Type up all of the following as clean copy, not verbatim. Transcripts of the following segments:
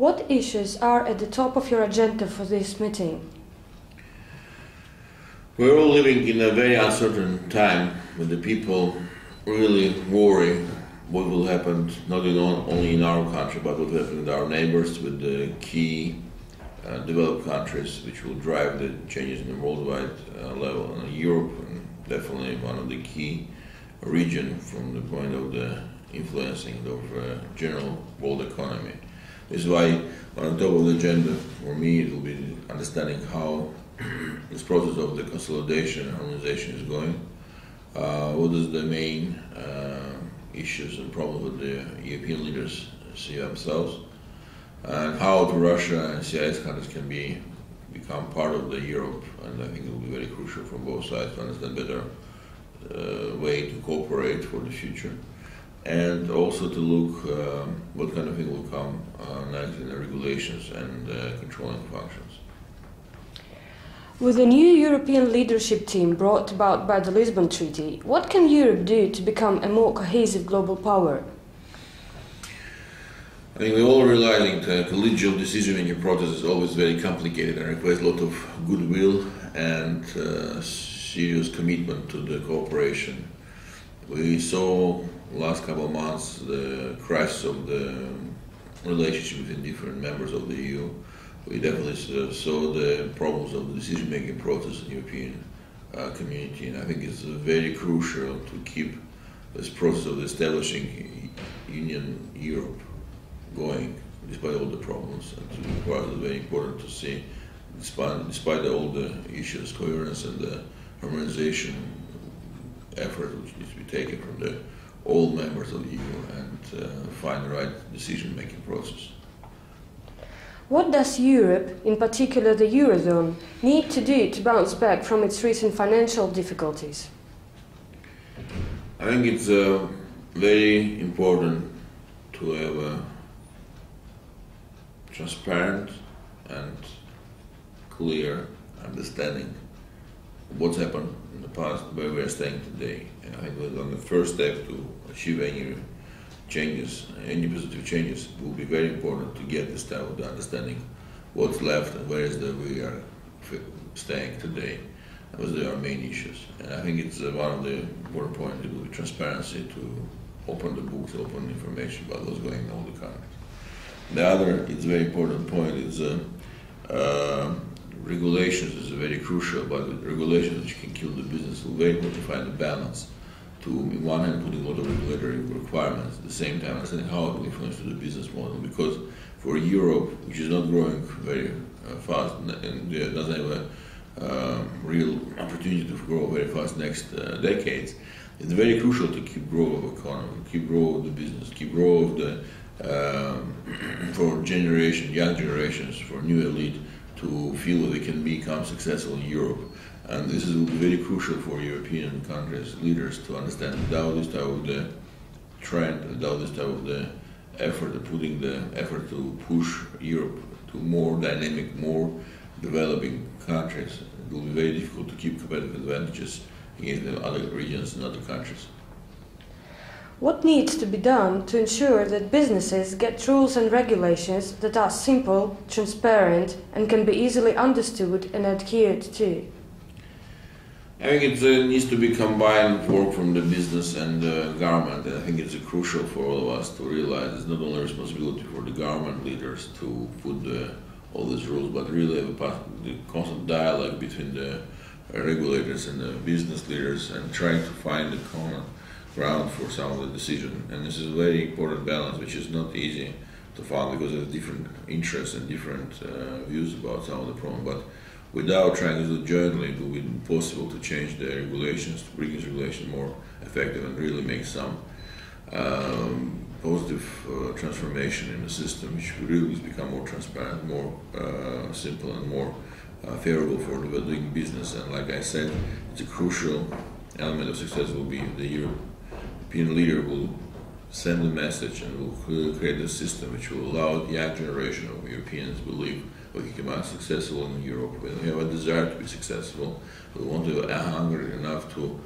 What issues are at the top of your agenda for this meeting? We're all living in a very uncertain time when the people really worry what will happen not only in our country but what will happen with our neighbors, with the key developed countries which will drive the changes in the worldwide level. Europe, and definitely one of the key region from the point of the influencing of general world economy. This is why on top of the agenda for me it will be understanding how this process of the consolidation and harmonization is going. What is the main issues and problems that the European leaders see themselves, and how Russia and CIS countries can become part of the Europe. And I think it will be very crucial from both sides to understand better way to cooperate for the future, and also to look what kind of thing will come next in the regulations and controlling functions. With the new European leadership team brought about by the Lisbon Treaty, what can Europe do to become a more cohesive global power? I think we're all realizing the collegial decision-making process is always very complicated and requires a lot of goodwill and serious commitment to the cooperation. We saw last couple of months the crisis of the relationship between different members of the EU. We definitely saw the problems of the decision-making process in the European community, and I think it's very crucial to keep this process of establishing Union Europe going despite all the problems. And for us it's very important to see, despite all the issues, coherence and the harmonization effort which needs to be taken from the all members of the EU and find the right decision-making process. What does Europe, in particular the Eurozone, need to do to bounce back from its recent financial difficulties? I think it's very important to have a transparent and clear understanding of what's happened in the past, where we are staying today. And I think that on the first step to achieve any changes, any positive changes, will be very important to get this type of understanding what's left and where is that we are staying today. Those are our main issues. And I think it's one of the important points, it will be transparency, to open the books, open information about what's going on in all the countries. The other, it's a very important point, is regulations is very crucial, but regulations which can kill the business. It's very important to find a balance to, on one hand, putting a lot of regulatory requirements, at the same time understanding how it will influence the business model. Because for Europe, which is not growing very fast and doesn't have a real opportunity to grow very fast next decades, it's very crucial to keep growth of economy, keep growth of the business, keep growth of the for young generations, for new elite to feel that they can become successful in Europe. And this will be very crucial for European countries, leaders, to understand without this type of the trend, without this type of the effort, putting the effort to push Europe to more dynamic, more developing countries. It will be very difficult to keep competitive advantages against the other regions and other countries. What needs to be done to ensure that businesses get rules and regulations that are simple, transparent, and can be easily understood and adhered to? I think it needs to be combined work from the business and the government. And I think it's crucial for all of us to realize it's not only a responsibility for the government leaders to put all these rules, but really have the constant dialogue between the regulators and the business leaders, and trying to find the common ground for some of the decision. And this is a very important balance, which is not easy to find because of different interests and different views about some of the problem. But without trying to do it jointly, it will be impossible to change the regulations, to bring this regulation more effective and really make some positive transformation in the system, which will really become more transparent, more simple, and more favorable for doing business. And like I said, it's a crucial element of success will be the European leader will send the message and will create a system which will allow the young generation of Europeans to believe we can become successful in Europe. We have a desire to be successful. We want to be hungry enough to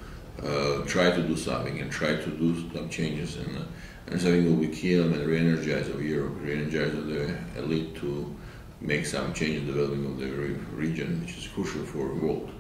try to do something and try to do some changes. And And so I think it will be key element, re-energize of Europe, re-energize of the elite to make some change in the development of the region, which is crucial for the world.